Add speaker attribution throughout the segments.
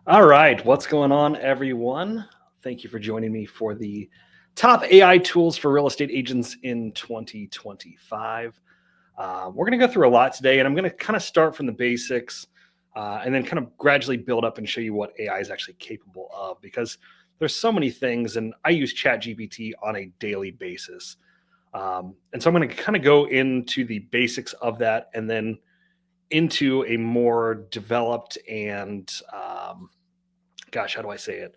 Speaker 1: All right, what's going on, everyone? Thank you for joining me for the top AI tools for real estate agents in 2025. We're going to go through a lot today, and I'm going to kind of start from the basics and then kind of gradually build up and show you what AI is actually capable of because there's so many things, and I use ChatGPT on a daily basis. And so I'm going to kind of go into the basics of that and then into a more developed and gosh, how do I say it?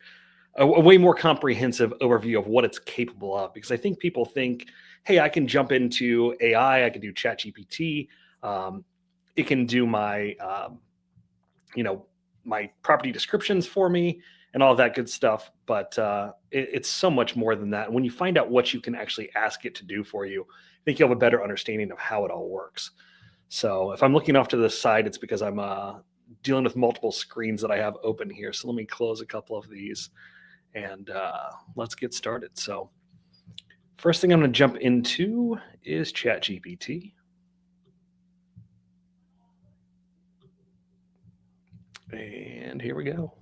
Speaker 1: A way more comprehensive overview of what it's capable of. Because I think people think, hey, I can jump into AI, I can do ChatGPT, um, it can do you know, my property descriptions for me and all that good stuff. But it's so much more than that. When you find out what you can actually ask it to do for you, I think you'll have a better understanding of how it all works. So if I'm looking off to the side, it's because I'm dealing with multiple screens that I have open here. So let me close a couple of these and let's get started. So first thing I'm going to jump into is ChatGPT. And here we go.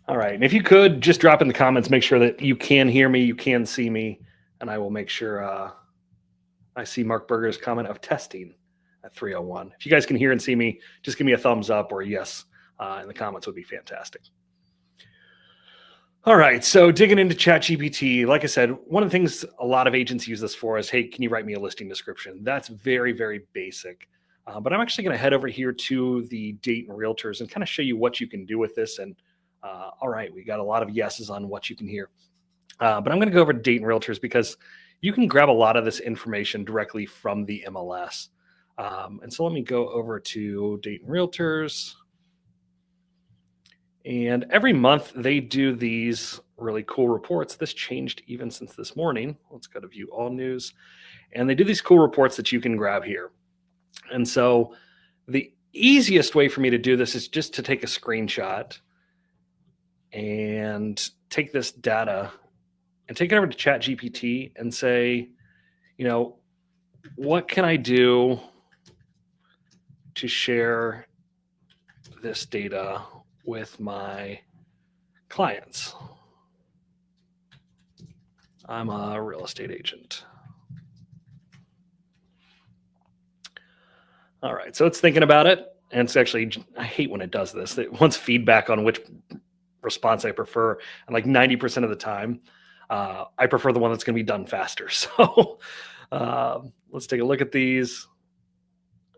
Speaker 1: All right. And if you could just drop in the comments, make sure that you can hear me, you can see me, and I will make sure I see Mark Berger's comment of testing at 301. If you guys can hear and see me, just give me a thumbs up or a yes in the comments would be fantastic. All right, so digging into ChatGPT, like I said, one of the things a lot of agents use this for is, hey, can you write me a listing description? That's very, very basic. But I'm actually going to head over here to the Dayton Realtors and kind of show you what you can do with this. And all right, we got a lot of yeses on what you can hear. But I'm going to go over to Dayton Realtors because you can grab a lot of this information directly from the MLS. And so let me go over to Dayton Realtors. And every month they do these really cool reports. This changed even since this morning. Let's go to view all news. And they do these cool reports that you can grab here. And so the easiest way for me to do this is just to take a screenshot and take this data and take it over to ChatGPT and say, what can I do to share this data with my clients? I'm a real estate agent. All right, so it's thinking about it. And it's actually, I hate when it does this. It wants feedback on which response I prefer. And like 90% of the time, I prefer the one that's going to be done faster. So let's take a look at these.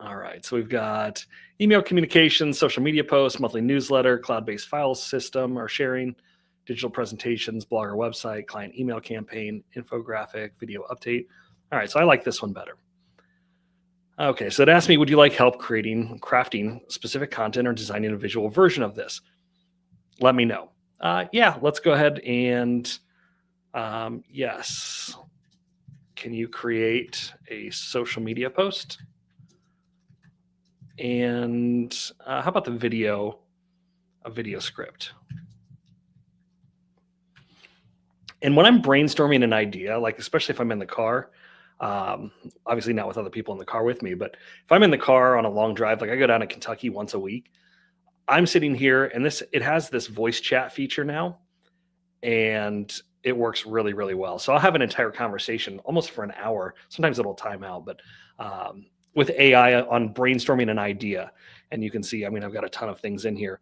Speaker 1: All right, so we've got email communications, social media posts, monthly newsletter, cloud-based file system or sharing, digital presentations, blogger website, client email campaign, infographic, video update. All right, so I like this one better. Okay, so it asked me, would you like help crafting specific content or designing a visual version of this? Let me know. Yeah, let's go ahead and yes. Can you create a social media post? And how about a video script? And when I'm brainstorming an idea, like especially if I'm in the car, obviously not with other people in the car with me, but if I'm in the car on a long drive, like I go down to Kentucky once a week, I'm sitting here and it has this voice chat feature now, and it works really, really well. So I'll have an entire conversation almost for an hour. Sometimes it'll time out, but with AI on brainstorming an idea. And you can see, I've got a ton of things in here,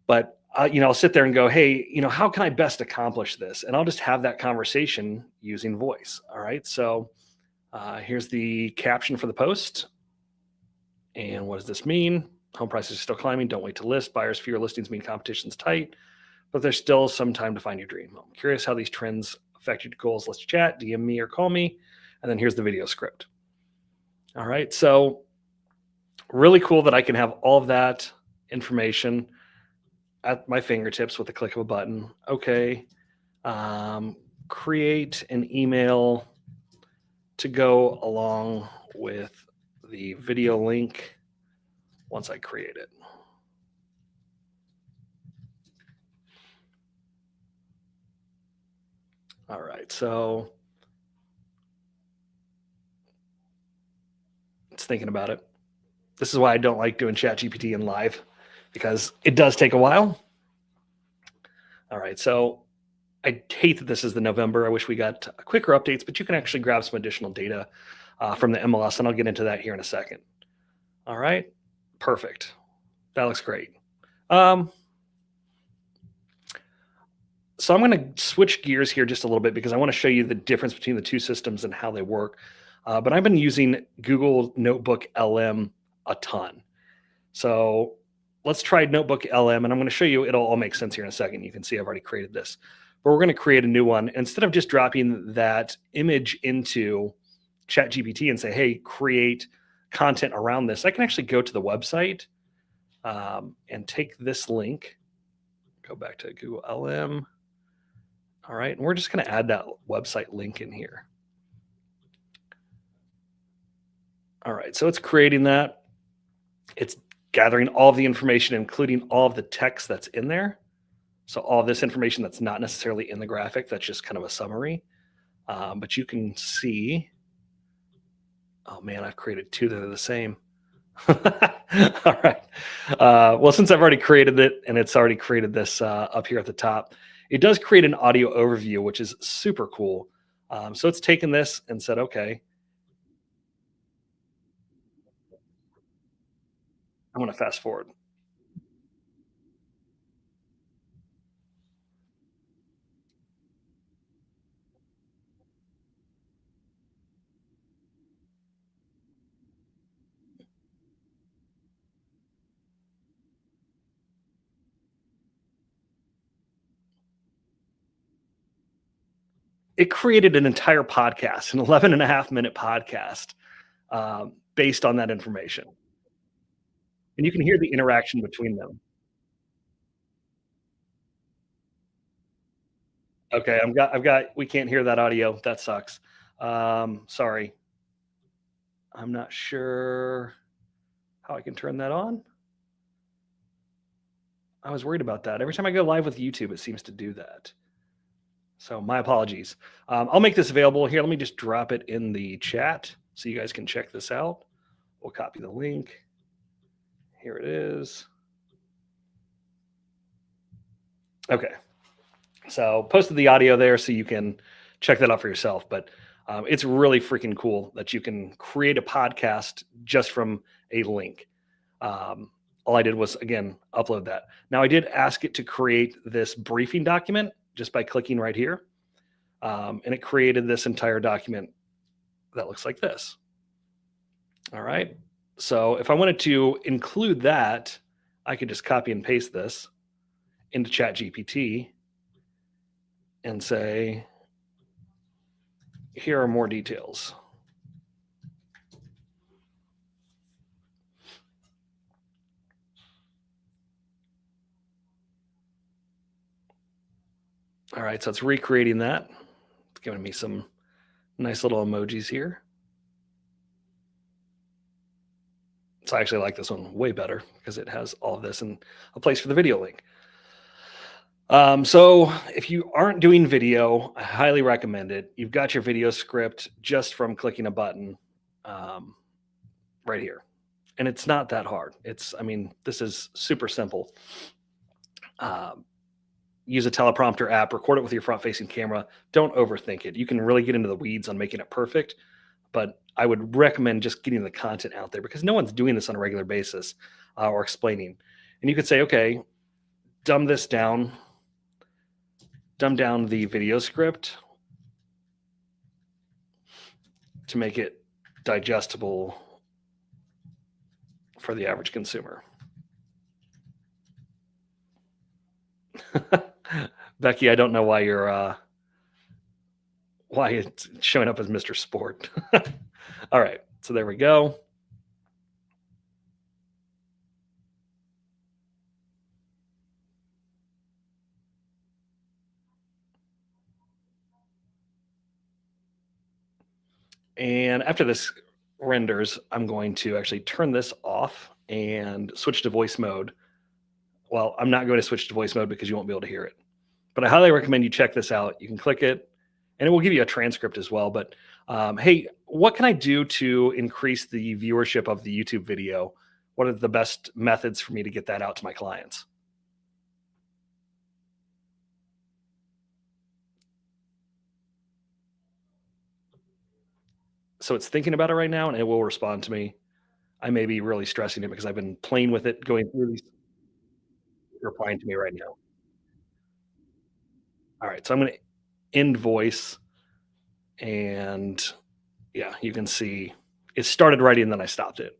Speaker 1: but I'll sit there and go, hey, how can I best accomplish this? And I'll just have that conversation using voice. All right. So here's the caption for the post. And what does this mean? Home prices are still climbing. Don't wait to list. Buyers, fewer listings mean competition's tight, but there's still some time to find your dream home. Curious how these trends affect your goals. Let's chat, DM me or call me. And then here's the video script. All right. So really cool that I can have all of that information at my fingertips with the click of a button. Okay. Create an email to go along with the video link once I create it. All right, so it's thinking about it. This is why I don't like doing ChatGPT in live, because it does take a while. All right, so I hate that this is the November. I wish we got quicker updates, but you can actually grab some additional data from the MLS, and I'll get into that here in a second. All right, perfect. That looks great. So I'm going to switch gears here just a little bit because I want to show you the difference between the two systems and how they work. But I've been using Google Notebook LM a ton. So let's try Notebook LM, and I'm going to show you, it'll all make sense here in a second. You can see I've already created this. But we're going to create a new one. Instead of just dropping that image into ChatGPT and say, hey, create content around this, I can actually go to the website and take this link, go back to Google LM. All right, and we're just going to add that website link in here. All right, so it's creating that. It's gathering all of the information, including all of the text that's in there. So all of this information that's not necessarily in the graphic, that's just kind of a summary. But you can see, oh man, I've created two that are the same. All right. Well, since I've already created it and it's already created this up here at the top, it does create an audio overview, which is super cool. So it's taken this and said, okay, I'm going to fast forward. It created an entire podcast, an 11 and a half minute podcast based on that information. And you can hear the interaction between them. Okay, we can't hear that audio. That sucks. Sorry. I'm not sure how I can turn that on. I was worried about that. Every time I go live with YouTube, it seems to do that. So my apologies. I'll make this available here. Let me just drop it in the chat so you guys can check this out. We'll copy the link. Here it is. Okay. So posted the audio there so you can check that out for yourself. But it's really freaking cool that you can create a podcast just from a link. All I did was, again, upload that. Now, I did ask it to create this briefing document just by clicking right here. And it created this entire document that looks like this. All right. So if I wanted to include that, I could just copy and paste this into ChatGPT and say, here are more details. All right, so it's recreating that. It's giving me some nice little emojis here. So I actually like this one way better because it has all of this and a place for the video link. So if you aren't doing video, I highly recommend it. You've got your video script just from clicking a button right here. And it's not that hard. This is super simple. Use a teleprompter app, record it with your front-facing camera. Don't overthink it. You can really get into the weeds on making it perfect, but I would recommend just getting the content out there because no one's doing this on a regular basis or explaining. And you could say, okay, dumb down the video script to make it digestible for the average consumer. Becky, I don't know why why it's showing up as Mr. Sport. All right, so there we go. And after this renders, I'm going to actually turn this off and switch to voice mode. Well, I'm not going to switch to voice mode because you won't be able to hear it. But I highly recommend you check this out. You can click it, and it will give you a transcript as well. But Hey, what can I do to increase the viewership of the YouTube video? What are the best methods for me to get that out to my clients? So it's thinking about it right now and it will respond to me. I may be really stressing it because I've been playing with it, going through these, replying to me right now. All right, so I'm going to invoice, and yeah, you can see it started writing and then I stopped it.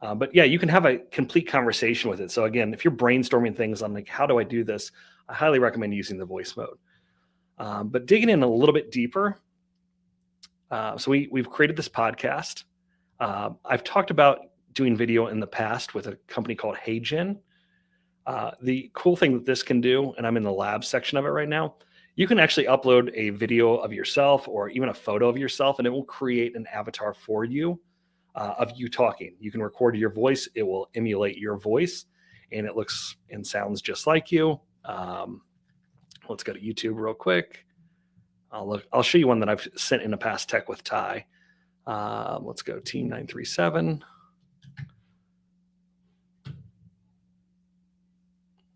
Speaker 1: But yeah, you can have a complete conversation with it. So again, if you're brainstorming things on like, how do I do this? I highly recommend using the voice mode. But digging in a little bit deeper, so we've created this podcast. I've talked about doing video in the past with a company called HeyGen. The cool thing that this can do, and I'm in the lab section of it right now, you can actually upload a video of yourself or even a photo of yourself, and it will create an avatar for you of you talking. You can record your voice, it will emulate your voice, and it looks and sounds just like you. Let's go to YouTube real quick. I'll show you one that I've sent in the past, Tech with Ty. Let's go Team 937.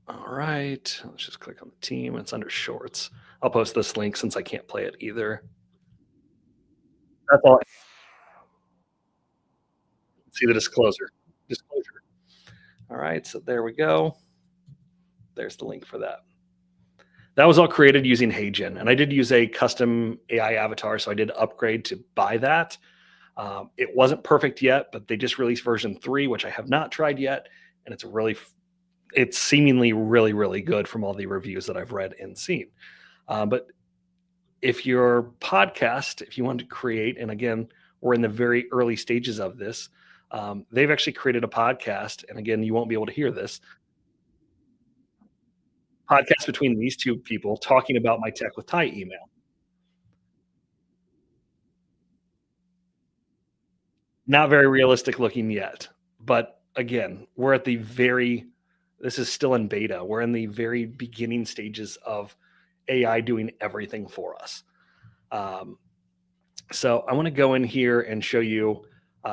Speaker 1: All right, let's just click on the team. It's under Shorts. I'll post this link since I can't play it either. That's all. See the disclosure. Disclosure. All right, so there we go. There's the link for that. That was all created using HeyGen, and I did use a custom AI avatar, so I did upgrade to buy that. It wasn't perfect yet, but they just released version 3, which I have not tried yet, and it's seemingly really, really good from all the reviews that I've read and seen. But if your podcast, if you want to create, and again, we're in the very early stages of this, they've actually created a podcast, and again, you won't be able to hear this podcast between these two people talking about my Tech with Ty email. Not very realistic looking yet, but again, we're at the very this is still in beta. We're in the very beginning stages of AI doing everything for us. Um, so I want to go in here and show you.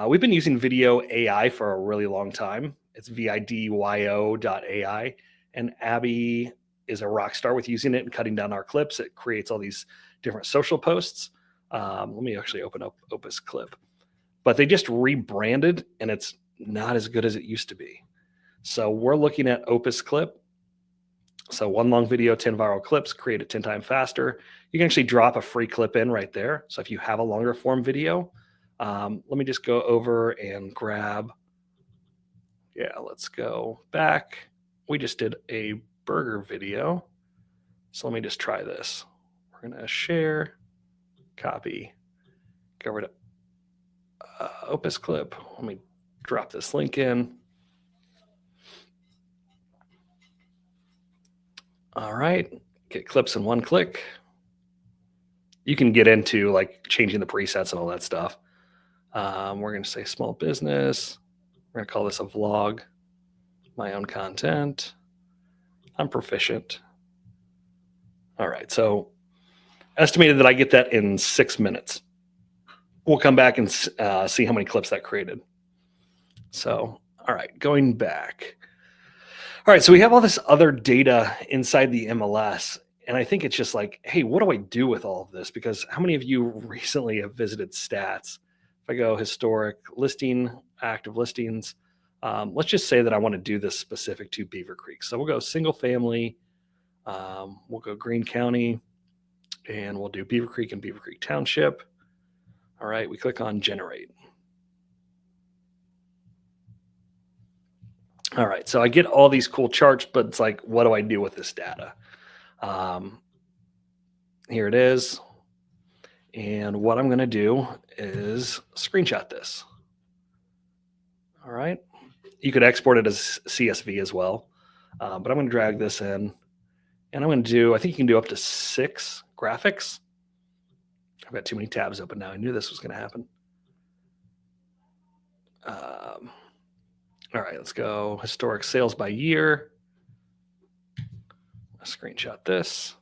Speaker 1: We've been using video AI for a really long time. It's vidyo.ai, and Abby is a rock star with using it and cutting down our clips. It creates all these different social posts. Let me actually open up Opus Clip, but they just rebranded and it's not as good as it used to be. So we're looking at Opus Clip. So one long video, 10 viral clips, create it 10 times faster. You can actually drop a free clip in right there. So if you have a longer form video, let me just go over and grab. Yeah, let's go back. We just did a burger video. So let me just try this. We're going to share, copy, go over to Opus Clip. Let me drop this link in. All right, get clips in one click. You can get into like changing the presets and all that stuff. We're going to say small business. We're going to call this a vlog, my own content. I'm proficient. All right, so estimated that I get that in 6 minutes. We'll come back and see how many clips that created. So, all right, going back. All right, so we have all this other data inside the MLS, and I think it's just like, hey, what do I do with all of this? Because how many of you recently have visited stats? If I go historic listing, active listings, let's just say that I want to do this specific to Beaver Creek. So we'll go single family, we'll go Greene County, and we'll do Beaver Creek and Beaver Creek Township. All right, we click on generate. All right, so I get all these cool charts, but it's like, what do I do with this data? Here it is. And what I'm going to do is screenshot this. All right. You could export it as CSV as well, but I'm going to drag this in, and I'm going to do, I think you can do up to 6 graphics. I've got too many tabs open now. I knew this was going to happen. All right, let's go historic sales by year. I'll screenshot this.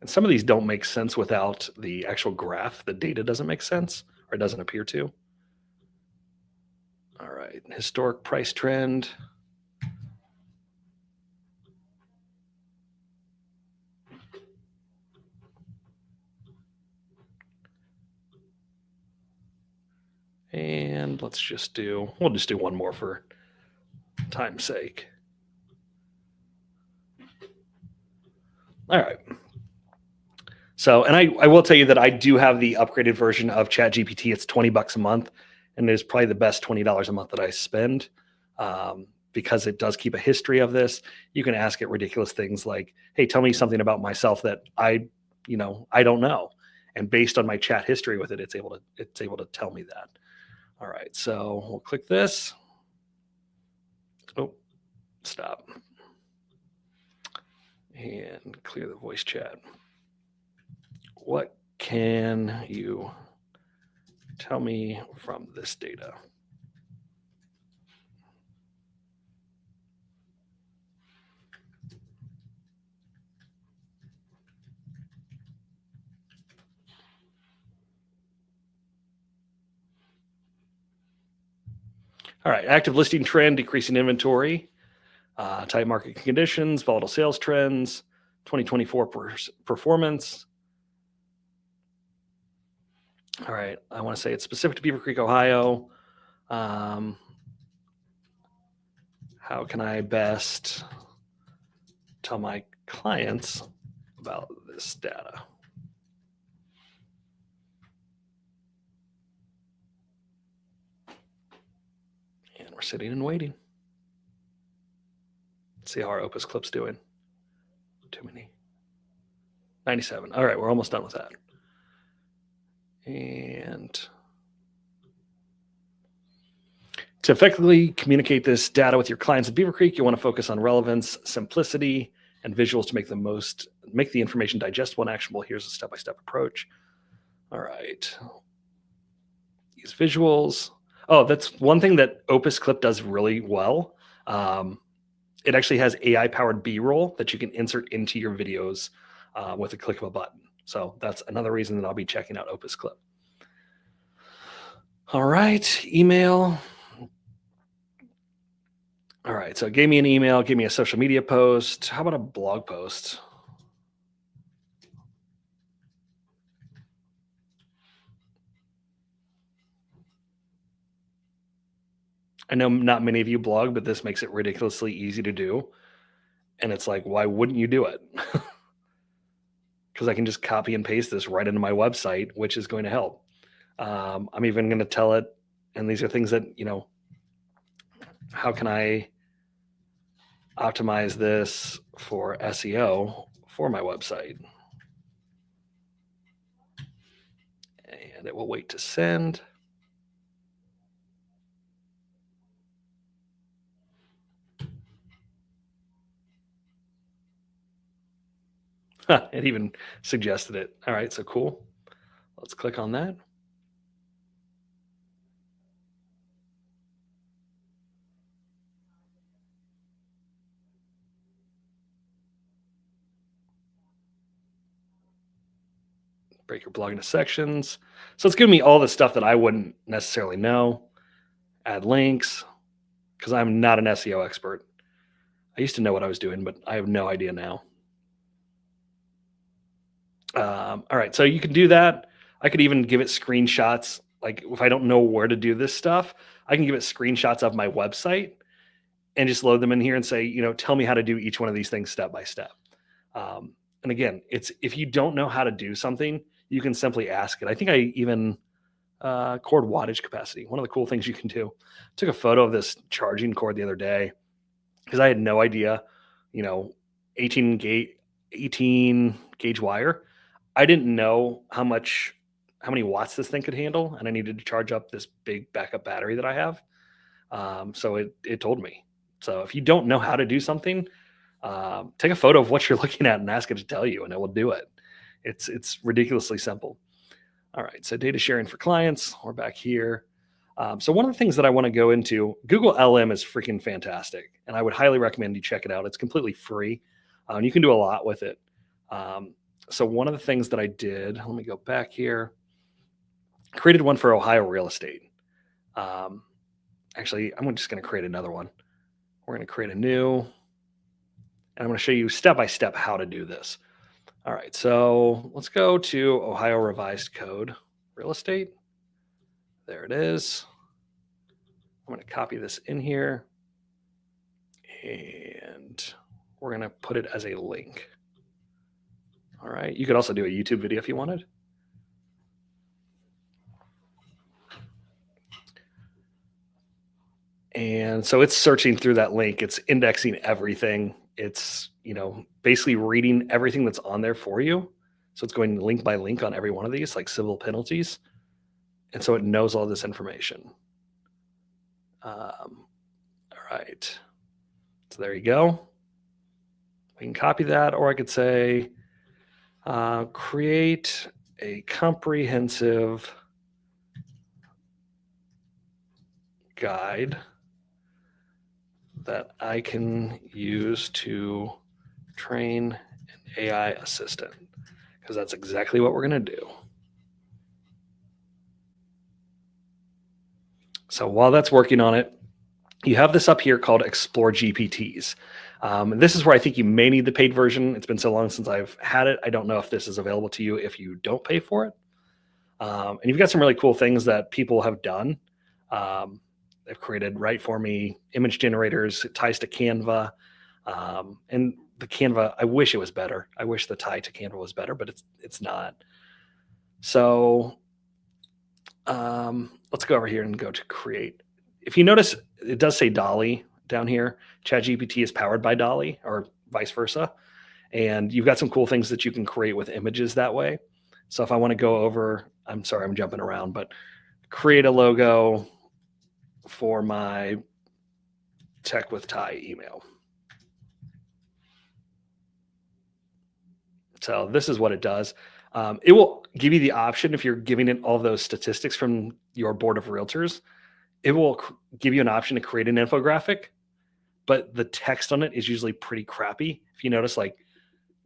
Speaker 1: And some of these don't make sense without the actual graph. The data doesn't make sense, or it doesn't appear to. All right, historic price trend. And we'll just do one more for time's sake. All right. So, and I will tell you that I do have the upgraded version of ChatGPT. It's $20 a month, and it is probably the best $20 a month that I spend, because it does keep a history of this. You can ask it ridiculous things like, "Hey, tell me something about myself that I don't know," and based on my chat history with it, it's able to tell me that. All right, so we'll click this. Oh, stop. And clear the voice chat. What can you tell me from this data? All right, active listing trend, decreasing inventory, tight market conditions, volatile sales trends, 2024 performance. All right, I want to say it's specific to Beaver Creek, Ohio. How can I best tell my clients about this data? And we're sitting and waiting. Let's see how our Opus Clip's doing. Too many. 97. All right, we're almost done with that. And to effectively communicate this data with your clients at Beaver Creek, you want to focus on relevance, simplicity, and visuals to make the information digestible and actionable. Here's a step-by-step approach. All right. These visuals. Oh, that's one thing that Opus Clip does really well. It actually has AI-powered B-roll that you can insert into your videos with a click of a button. So that's another reason that I'll be checking out Opus Clip. All right, email. All right, so it gave me an email, gave me a social media post. How about a blog post? I know not many of you blog, but this makes it ridiculously easy to do. And it's like, why wouldn't you do it? Because I can just copy and paste this right into my website, which is going to help. I'm even going to tell it, and these are things that, how can I optimize this for SEO for my website? And it will wait to send. It even suggested it. All right, so cool. Let's click on that. Break your blog into sections. So it's giving me all the stuff that I wouldn't necessarily know. Add links, because I'm not an SEO expert. I used to know what I was doing, but I have no idea now. All right, so you can do that. I could even give it screenshots. Like if I don't know where to do this stuff, I can give it screenshots of my website and just load them in here and say, tell me how to do each one of these things step by step. And again, it's if you don't know how to do something, you can simply ask it. I think I even cord wattage capacity. One of the cool things you can do. Took a photo of this charging cord the other day because I had no idea, 18 gauge wire. I didn't know how many watts this thing could handle, and I needed to charge up this big backup battery that I have. So it told me. So if you don't know how to do something, take a photo of what you're looking at and ask it to tell you, and it will do it. It's ridiculously simple. All right, so data sharing for clients. We're back here. So one of the things that I want to go into, Google LM is freaking fantastic, and I would highly recommend you check it out. It's completely free. You can do a lot with it. So one of the things that I did, let me go back here, created one for Ohio real estate. Actually, I'm just going to create another one. We're going to create a new, and I'm going to show you step by step how to do this. All right, so let's go to Ohio Revised Code real estate. There it is. I'm going to copy this in here, and we're going to put it as a link. All right, you could also do a YouTube video if you wanted. And so it's searching through that link. It's indexing everything. It's, basically reading everything that's on there for you. So it's going link by link on every one of these, like civil penalties. And so it knows all this information. All right. So there you go. We can copy that, or I could say, create a comprehensive guide that I can use to train an AI assistant, because that's exactly what we're going to do. So while that's working on it, you have this up here called Explore GPTs. And this is where I think you may need the paid version. It's been so long since I've had it. I don't know if this is available to you if you don't pay for it. And you've got some really cool things that people have done. They've created Write For Me image generators. It ties to Canva. And the Canva, I wish it was better. I wish the tie to Canva was better, but it's not. So let's go over here and go to create. If you notice, it does say DALL-E down here. ChatGPT is powered by DALL-E, or vice versa. And you've got some cool things that you can create with images that way. So if I want to go over, I'm sorry, I'm jumping around, but create a logo for my Tech with Ty email. So this is what it does. It will give you the option, if you're giving it all those statistics from your board of realtors, it will give you an option to create an infographic, but the text on it is usually pretty crappy. If you notice, like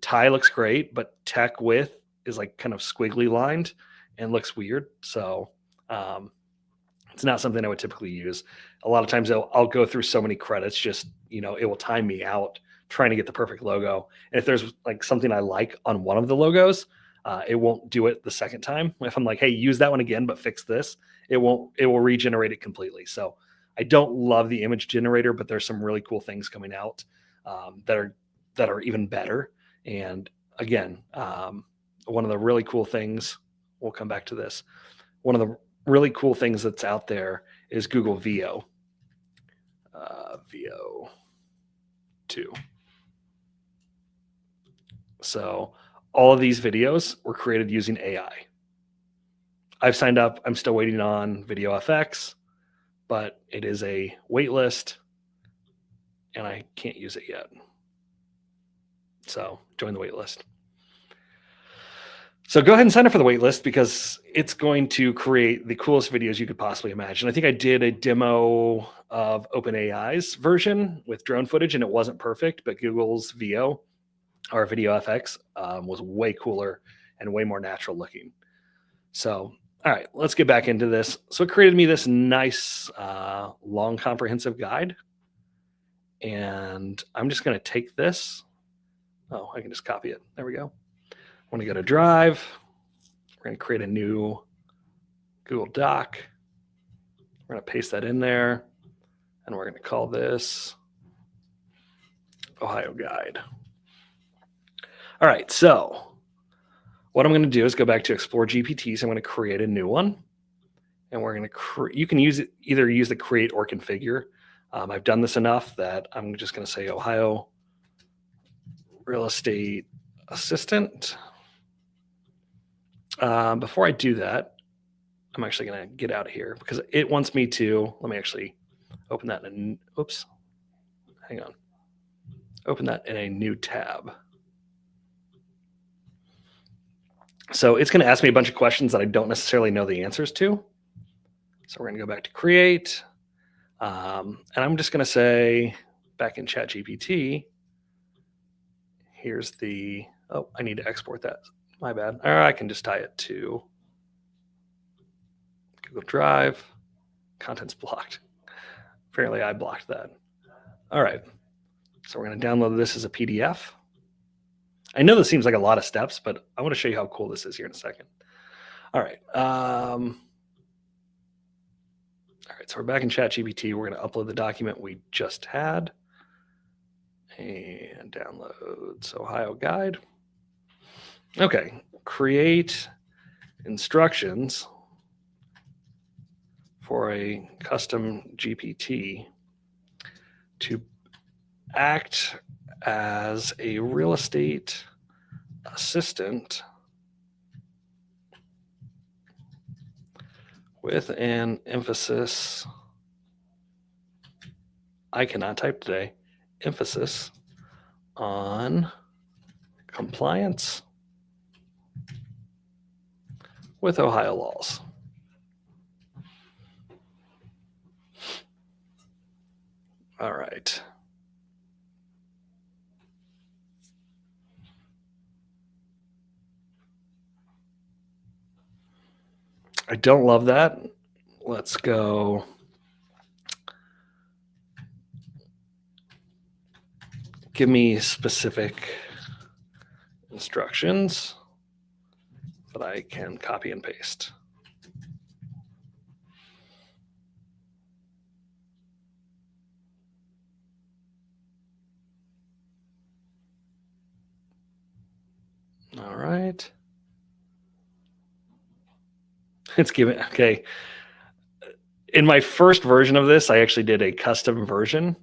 Speaker 1: Ty looks great, but tech with is like kind of squiggly lined and looks weird. So it's not something I would typically use. A lot of times I'll go through so many credits, just, it will time me out trying to get the perfect logo. And if there's like something I like on one of the logos, it won't do it the second time. If I'm like, hey, use that one again, but fix this, it will regenerate it completely. So I don't love the image generator, but there's some really cool things coming out that are even better. And again, one of the really cool things, we'll come back to this. One of the really cool things that's out there is Google Veo. Veo 2. So all of these videos were created using AI. I've signed up. I'm still waiting on VideoFX, but it is a wait list and I can't use it yet. So join the wait list. So go ahead and sign up for the wait list, because it's going to create the coolest videos you could possibly imagine. I think I did a demo of OpenAI's version with drone footage, and it wasn't perfect, but Google's Veo, or VideoFX, was way cooler and way more natural looking. So, all right, let's get back into this. So it created me this nice, long, comprehensive guide. And I'm just going to take this. Oh, I can just copy it. There we go. I'm going to go to Drive. We're going to create a new Google Doc. We're going to paste that in there. And we're going to call this Ohio Guide. All right, so what I'm going to do is go back to Explore GPTs. I'm going to create a new one. And we're going to you can either use the create or configure. I've done this enough that I'm just going to say Ohio Real Estate Assistant. Before I do that, I'm actually going to get out of here because it wants me to, let me actually open that in, oops, hang on. Open that in a new tab. So it's going to ask me a bunch of questions that I don't necessarily know the answers to. So we're going to go back to create. And I'm just going to say back in ChatGPT, here's the, Oh, I need to export that. My bad. Or I can just tie it to Google Drive. Content's blocked. Apparently I blocked that. All right. So we're going to download this as a PDF. I know this seems like a lot of steps, but I want to show you how cool this is here in a second. All right. All right. So we're back in ChatGPT. We're going to upload the document we just had and downloads Ohio guide. Okay. Create instructions for a custom GPT to act as a real estate assistant with an emphasis, I cannot type today, emphasis on compliance with Ohio laws. All right. I don't love that. Let's go. Give me specific instructions that I can copy and paste. All right. It's given, okay. In my first version of this, I actually did a custom version.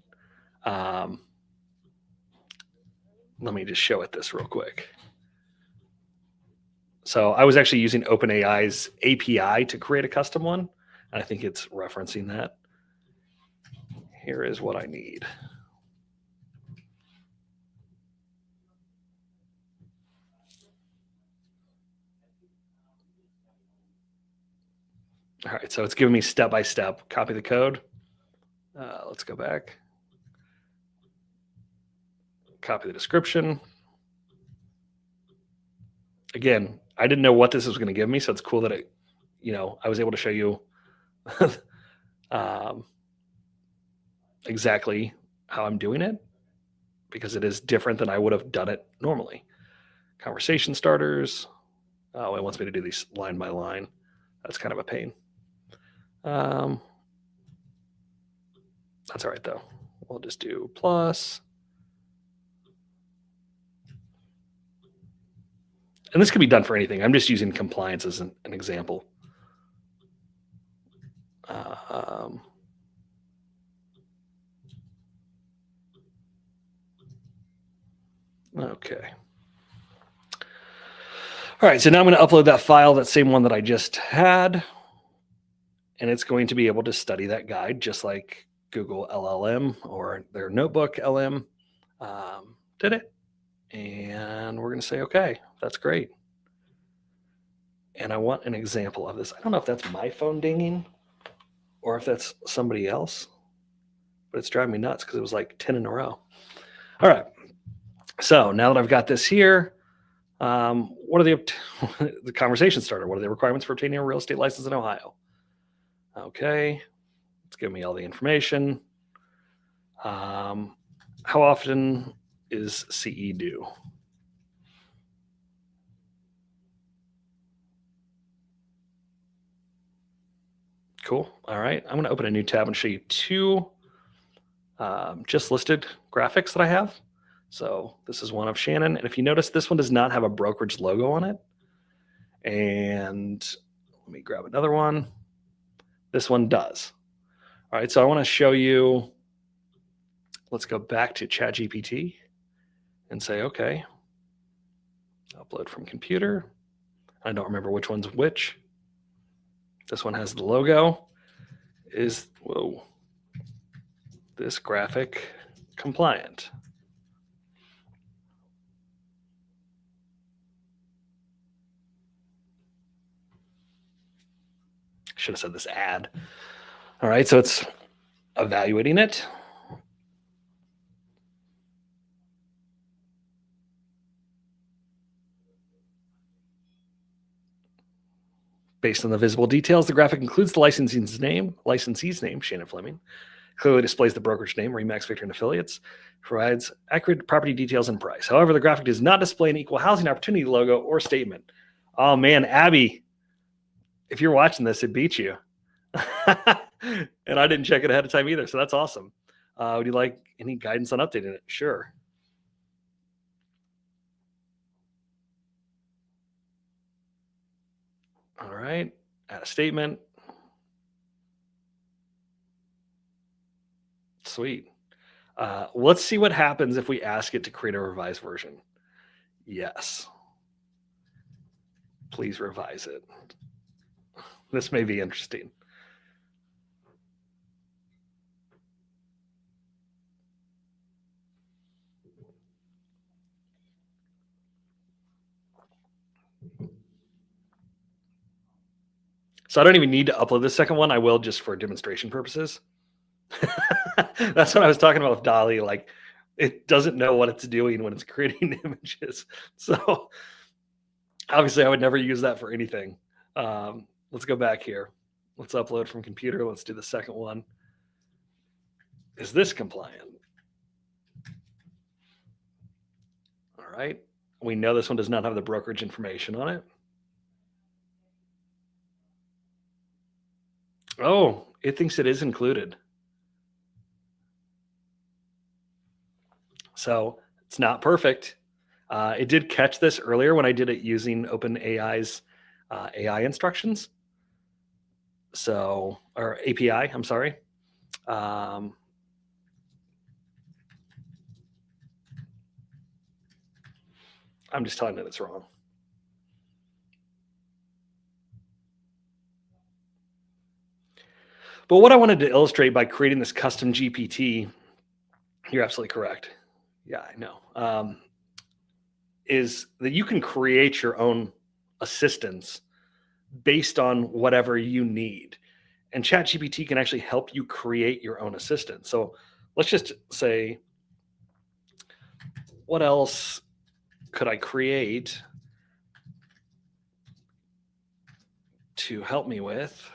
Speaker 1: Let me just show it this real quick. So I was actually using OpenAI's API to create a custom one. And I think it's referencing that. Here is what I need. All right, so it's giving me step-by-step. Copy the code. Let's go back. Copy the description. Again, I didn't know what this was going to give me, so it's cool that I was able to show you exactly how I'm doing it, because it is different than I would have done it normally. Conversation starters. Oh, it wants me to do these line by line. That's kind of a pain. That's all right, though. We'll just do plus. And this could be done for anything. I'm just using compliance as an example. Okay. All right, so now I'm going to upload that file, that same one that I just had, and it's going to be able to study that guide just like Google LLM or their Notebook LM did it. And we're going to say, okay, that's great. And I want an example of this. I don't know if that's my phone dinging or if that's somebody else, but it's driving me nuts because it was like 10 in a row. All right. So now that I've got this here, what are the conversation starter? What are the requirements for obtaining a real estate license in Ohio? Okay. It's giving me all the information. How often is CE due? Cool. All right. I'm going to open a new tab and show you two just listed graphics that I have. So this is one of Shannon. And if you notice, this one does not have a brokerage logo on it. And let me grab another one. This one does. All right. So I want to show you. Let's go back to ChatGPT and say, okay, upload from computer. I don't remember which one's which. This one has the logo. Is, whoa, this graphic compliant? Should have said this ad. All right, so it's evaluating it. Based on the visible details, the graphic includes the licensee's name, Shannon Fleming, clearly displays the brokerage name, Remax Victor and Affiliates, provides accurate property details and price. However, the graphic does not display an equal housing opportunity logo or statement. Oh man, Abby, if you're watching this, it beat you. And I didn't check it ahead of time either, so that's awesome. Would you like any guidance on updating it? Sure. All right, add a statement. Sweet. Let's see what happens if we ask it to create a revised version. Yes. Please revise it. This may be interesting. So I don't even need to upload the second one. I will just for demonstration purposes. That's what I was talking about with DALL-E. Like, it doesn't know what it's doing when it's creating images. So obviously I would never use that for anything. Let's go back here. Let's upload from computer. Let's do the second one. Is this compliant? All right. We know this one does not have the brokerage information on it. Oh, it thinks it is included. So it's not perfect. It did catch this earlier when I did it using OpenAI's AI instructions. So, or API, I'm sorry. I'm just telling it it's wrong. But what I wanted to illustrate by creating this custom GPT, you're absolutely correct. Yeah, I know. Is that you can create your own assistants based on whatever you need. And ChatGPT can actually help you create your own assistant. So let's just say, what else could I create to help me with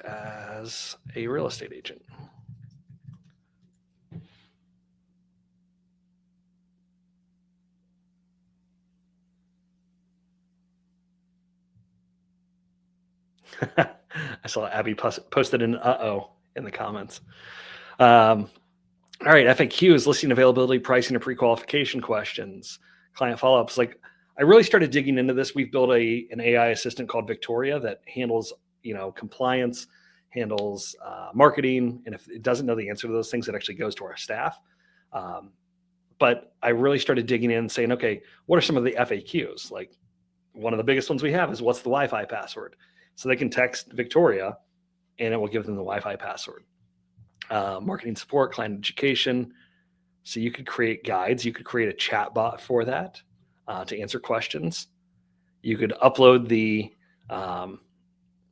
Speaker 1: as a real estate agent? I saw Abby posted an uh-oh in the comments. All right, FAQs, listing availability, pricing, and pre-qualification questions, client follow-ups. Like, I really started digging into this. We've built an AI assistant called Victoria that handles, compliance, handles marketing, and if it doesn't know the answer to those things, it actually goes to our staff. But I really started digging in and saying, okay, what are some of the FAQs? Like, one of the biggest ones we have is what's the Wi-Fi password? So they can text Victoria, and it will give them the Wi-Fi password. Marketing support, client education. So you could create guides. You could create a chat bot for that to answer questions. You could upload the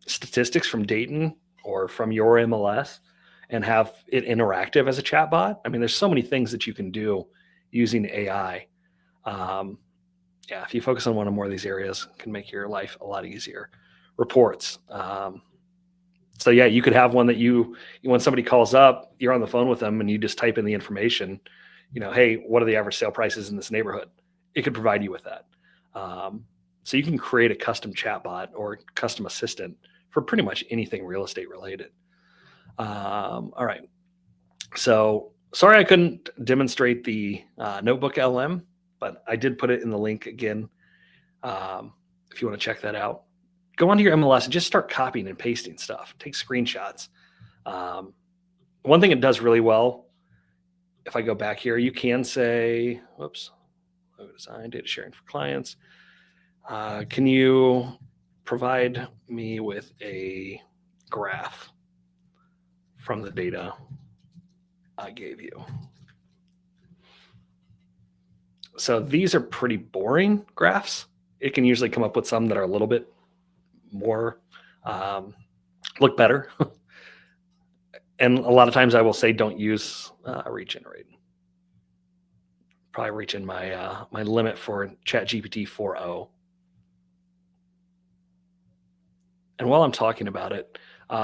Speaker 1: statistics from Dayton or from your MLS and have it interactive as a chat bot. I mean, there's so many things that you can do using AI. If you focus on one or more of these areas, it can make your life a lot easier. Reports. So yeah, you could have one that when somebody calls up, you're on the phone with them and you just type in the information, hey, what are the average sale prices in this neighborhood? It could provide you with that. So you can create a custom chatbot or custom assistant for pretty much anything real estate related. All right. So sorry I couldn't demonstrate the Notebook LM, but I did put it in the link again if you want to check that out. Go onto your MLS and just start copying and pasting stuff. Take screenshots. One thing it does really well, if I go back here, you can say, whoops, logo design, data sharing for clients. Can you provide me with a graph from the data I gave you? So these are pretty boring graphs. It can usually come up with some that are a little bit more look better. And a lot of times I will say don't use regenerate. Probably reaching my my limit for ChatGPT 4.0. And while I'm talking about it,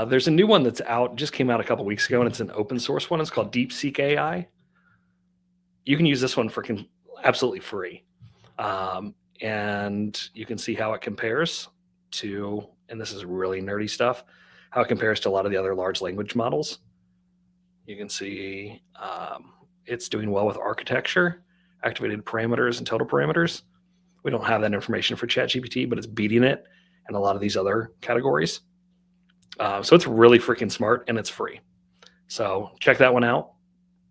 Speaker 1: there's a new one that's out, just came out a couple weeks ago, and it's an open source one. It's called DeepSeek AI. You can use this one for absolutely free. And you can see how it compares to, and this is really nerdy stuff, how it compares to a lot of the other large language models. You can see it's doing well with architecture, activated parameters, and total parameters. We don't have that information for ChatGPT, but it's beating it in a lot of these other categories. So it's really freaking smart, and it's free. So check that one out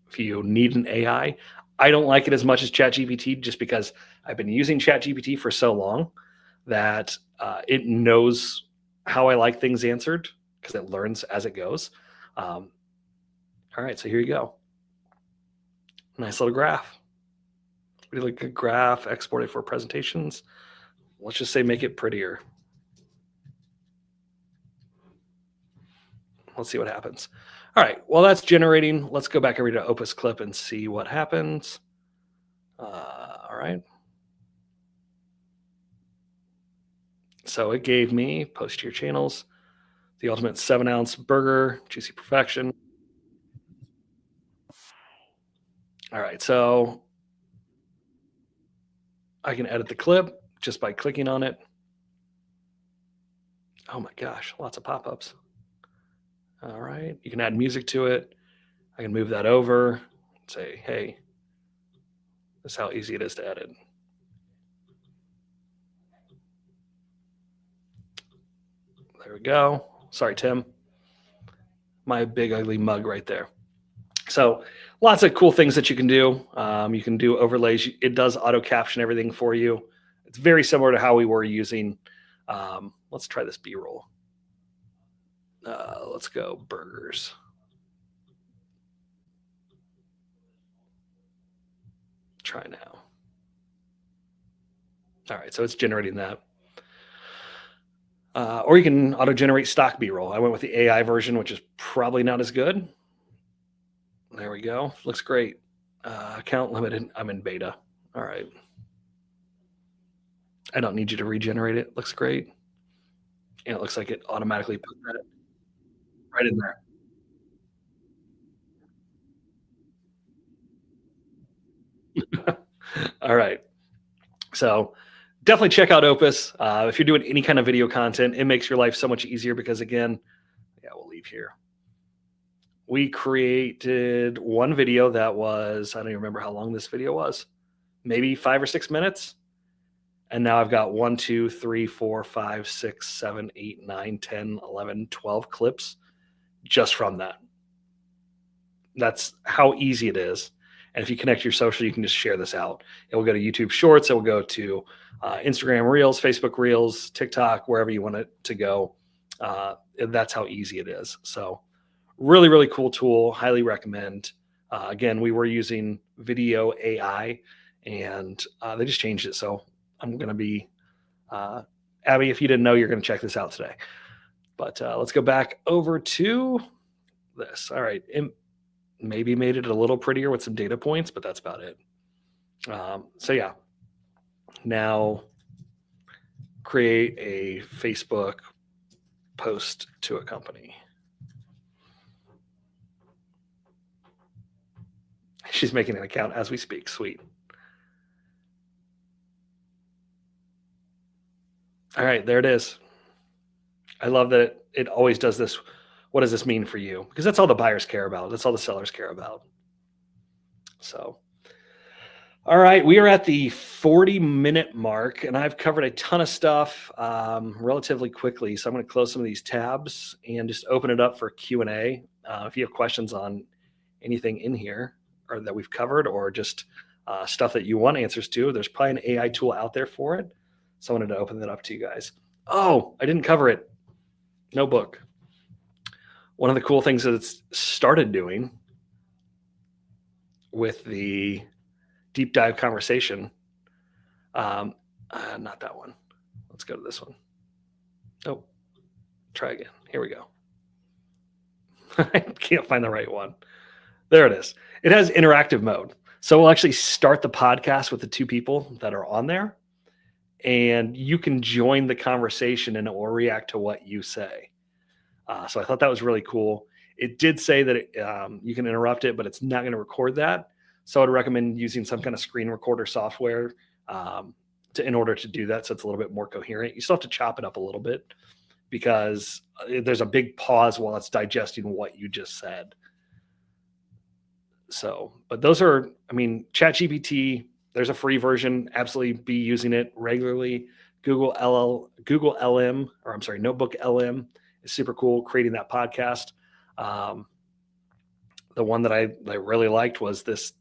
Speaker 1: if you need an AI. I don't like it as much as ChatGPT just because I've been using ChatGPT for so long that it knows how I like things answered because it learns as it goes. All right, so here you go. Nice little graph. Really good graph, exported for presentations. Let's just say make it prettier. Let's see what happens. All right, while that's generating, let's go back over to Opus Clip and see what happens. All right. So it gave me, post to your channels, the ultimate 7-ounce burger, juicy perfection. All right, so I can edit the clip just by clicking on it. Oh my gosh, lots of pop-ups. All right, you can add music to it. I can move that over and say, hey, this is how easy it is to edit. There we go. Sorry, Tim. My big ugly mug right there. So lots of cool things that you can do. You can do overlays. It does auto caption everything for you. It's very similar to how we were using. Let's try this B-roll. Let's go burgers. Try now. All right, so it's generating that. Or you can auto-generate stock B-roll. I went with the AI version, which is probably not as good. There we go. Looks great. Account limited. I'm in beta. All right. I don't need you to regenerate it. Looks great. And it looks like it automatically put that right in there. All right. So definitely check out Opus. If you're doing any kind of video content, it makes your life so much easier because, again, yeah, we'll leave here. We created one video that was, I don't even remember how long this video was, maybe 5 or 6 minutes. And now I've got 1, 2, 3, 4, 5, 6, 7, 8, 9, 10, 11, 12 clips just from that. That's how easy it is. And if you connect your social, you can just share this out. It will go to YouTube Shorts. It will go to Instagram Reels, Facebook Reels, TikTok, wherever you want it to go. That's how easy it is. So really, really cool tool. Highly recommend. Again, we were using Video AI, and they just changed it. So I'm going to be, Abby, if you didn't know, you're going to check this out today. But let's go back over to this. All right. Maybe made it a little prettier with some data points, but that's about it. So yeah, now create a Facebook post to a company. She's making an account as we speak. Sweet. All right, there it is. I love that it always does this. What does this mean for you? Because that's all the buyers care about. That's all the sellers care about. So, all right, we are at the 40-minute mark, and I've covered a ton of stuff relatively quickly. So I'm going to close some of these tabs and just open it up for Q&A. If you have questions on anything in here or that we've covered, or just stuff that you want answers to, there's probably an AI tool out there for it. So I wanted to open that up to you guys. Oh, I didn't cover it. Notebook. One of the cool things that it's started doing with the deep dive conversation, not that one. Let's go to this one. Oh, try again. Here we go. I can't find the right one. There it is. It has interactive mode. So we'll actually start the podcast with the two people that are on there, and you can join the conversation and it will react to what you say. So I thought that was really cool. It did say that you can interrupt it, but it's not going to record that. So I'd recommend using some kind of screen recorder software in order to do that, so it's a little bit more coherent. You still have to chop it up a little bit because there's a big pause while it's digesting what you just said. So, but those are, I mean, ChatGPT, there's a free version. Absolutely be using it regularly. Google LM, or I'm sorry, Notebook LM is super cool. Creating that podcast. The one that I really liked was this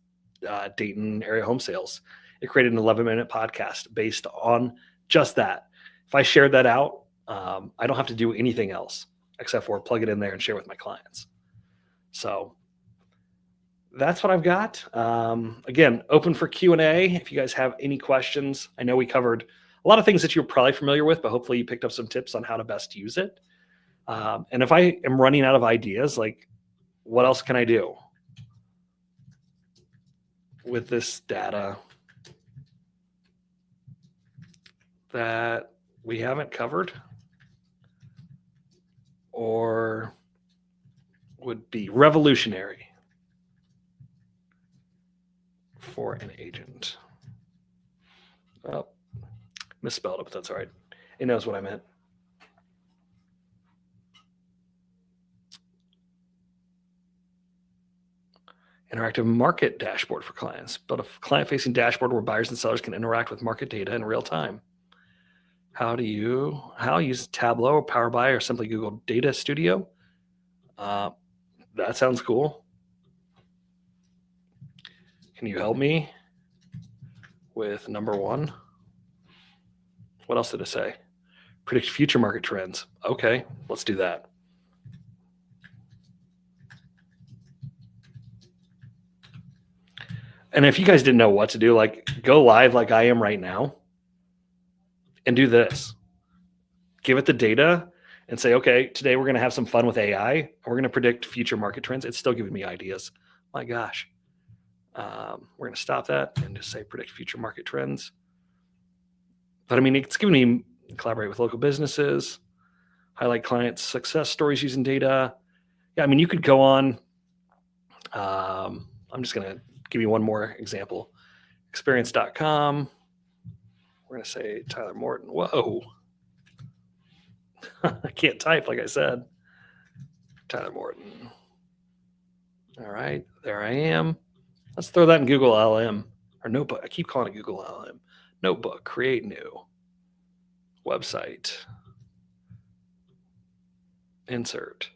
Speaker 1: Dayton area home sales. It created an 11-minute podcast based on just that. If I shared that out, I don't have to do anything else except for plug it in there and share with my clients. So that's what I've got. Again, open for Q&A. If you guys have any questions, I know we covered a lot of things that you're probably familiar with, but hopefully you picked up some tips on how to best use it. And if I am running out of ideas, like what else can I do with this data that we haven't covered or would be revolutionary for an agent? Oh, misspelled it, but that's all right. It knows what I meant. Interactive market dashboard for clients. Build a client-facing dashboard where buyers and sellers can interact with market data in real time. How use Tableau or Power BI or simply Google Data Studio? That sounds cool. Can you help me with number one? What else did it say? Predict future market trends. Okay, let's do that. And if you guys didn't know what to do, like go live like I am right now and do this. Give it the data and say, okay, today we're going to have some fun with AI. We're going to predict future market trends. It's still giving me ideas. My gosh. We're going to stop that and just say predict future market trends. But I mean, it's giving me collaborate with local businesses, highlight clients' success stories using data. Yeah, I mean, you could go on. I'm just going to give you one more example. Experience.com. We're going to say Tyler Morton. Whoa. I can't type, like I said. Tyler Morton. All right, there I am. Let's throw that in Google LM or Notebook. I keep calling it Google LM. Notebook, create new. Website. Insert.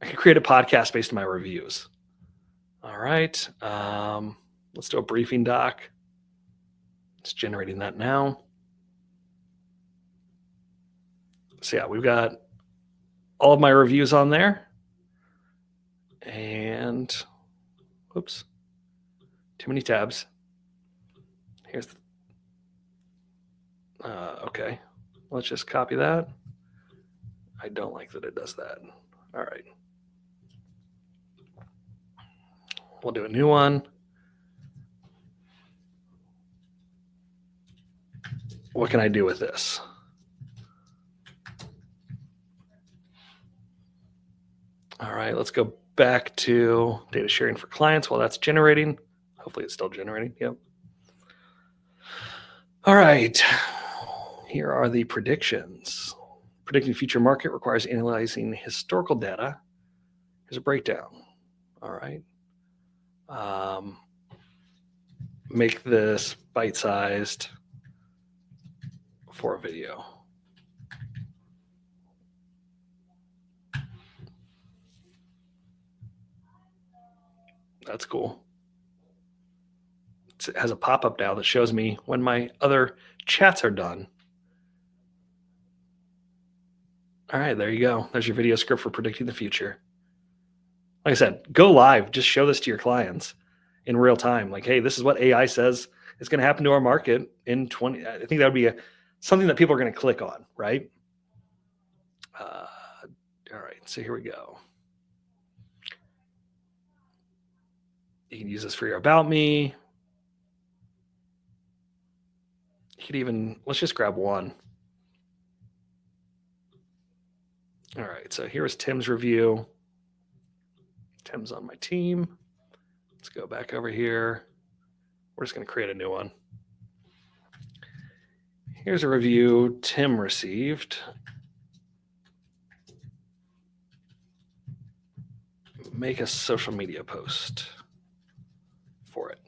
Speaker 1: I can create a podcast based on my reviews. All right. Let's do a briefing doc. It's generating that now. So yeah, we've got all of my reviews on there. And whoops, too many tabs. Here's okay. Let's just copy that. I don't like that it does that. All right. We'll do a new one. What can I do with this? All right, let's go back to data sharing for clients while that's generating. Hopefully it's still generating. Yep. All right. Here are the predictions. Predicting future market requires analyzing historical data. Here's a breakdown. All right. Make this bite-sized for a video. That's cool. It has a pop-up now that shows me when my other chats are done. All right, there you go. There's your video script for predicting the future. Like I said, go live. Just show this to your clients in real time. Like, hey, this is what AI says is going to happen to our market in 20. I think that would be something that people are going to click on, right? All right, so here we go. You can use this for your about me. You could even, let's just grab one. All right, so here's Tim's review. Tim's on my team. Let's go back over here. We're just going to create a new one. Here's a review Tim received. Make a social media post for it.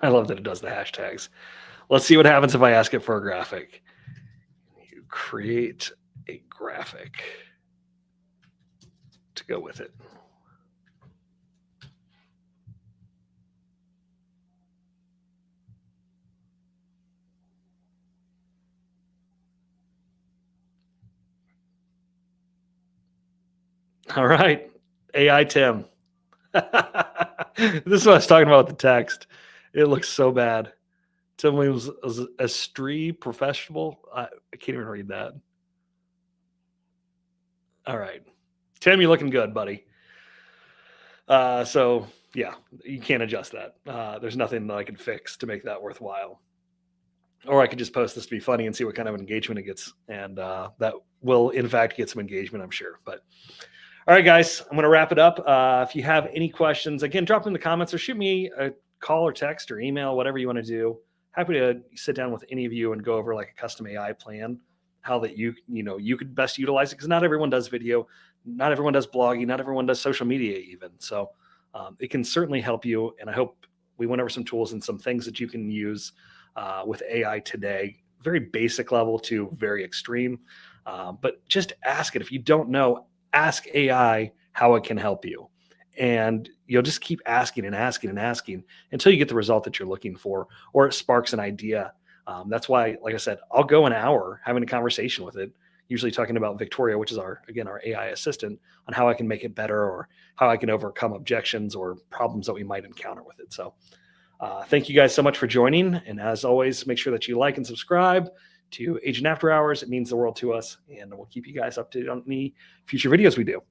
Speaker 1: I love that it does the hashtags. Let's see what happens if I ask it for a graphic. You create a graphic to go with it. All right, AI Tim. This is what I was talking about with the text. It looks so bad. Tim Williams was a street professional. I can't even read that. All right, Tim, you're looking good, buddy. So yeah, you can't adjust that. There's nothing that I can fix to make that worthwhile. Or I could just post this to be funny and see what kind of engagement it gets, and that will in fact get some engagement, I'm sure. But all right, guys, I'm going to wrap it up. If you have any questions, again, drop them in the comments or shoot me a call or text or email, whatever you want to do. Happy to sit down with any of you and go over like a custom AI plan, how that you could best utilize it, because not everyone does video, not everyone does blogging, not everyone does social media even. So it can certainly help you. And I hope we went over some tools and some things that you can use with AI today, very basic level to very extreme. But just ask it. If you don't know, ask AI how it can help you. And you'll just keep asking and asking and asking until you get the result that you're looking for, or it sparks an idea. That's why, like I said, I'll go an hour having a conversation with it, usually talking about Victoria, which is our AI assistant, on how I can make it better or how I can overcome objections or problems that we might encounter with it. So thank you guys so much for joining. And as always, make sure that you like and subscribe to Agent After Hours. It means the world to us, and we'll keep you guys updated on any future videos we do.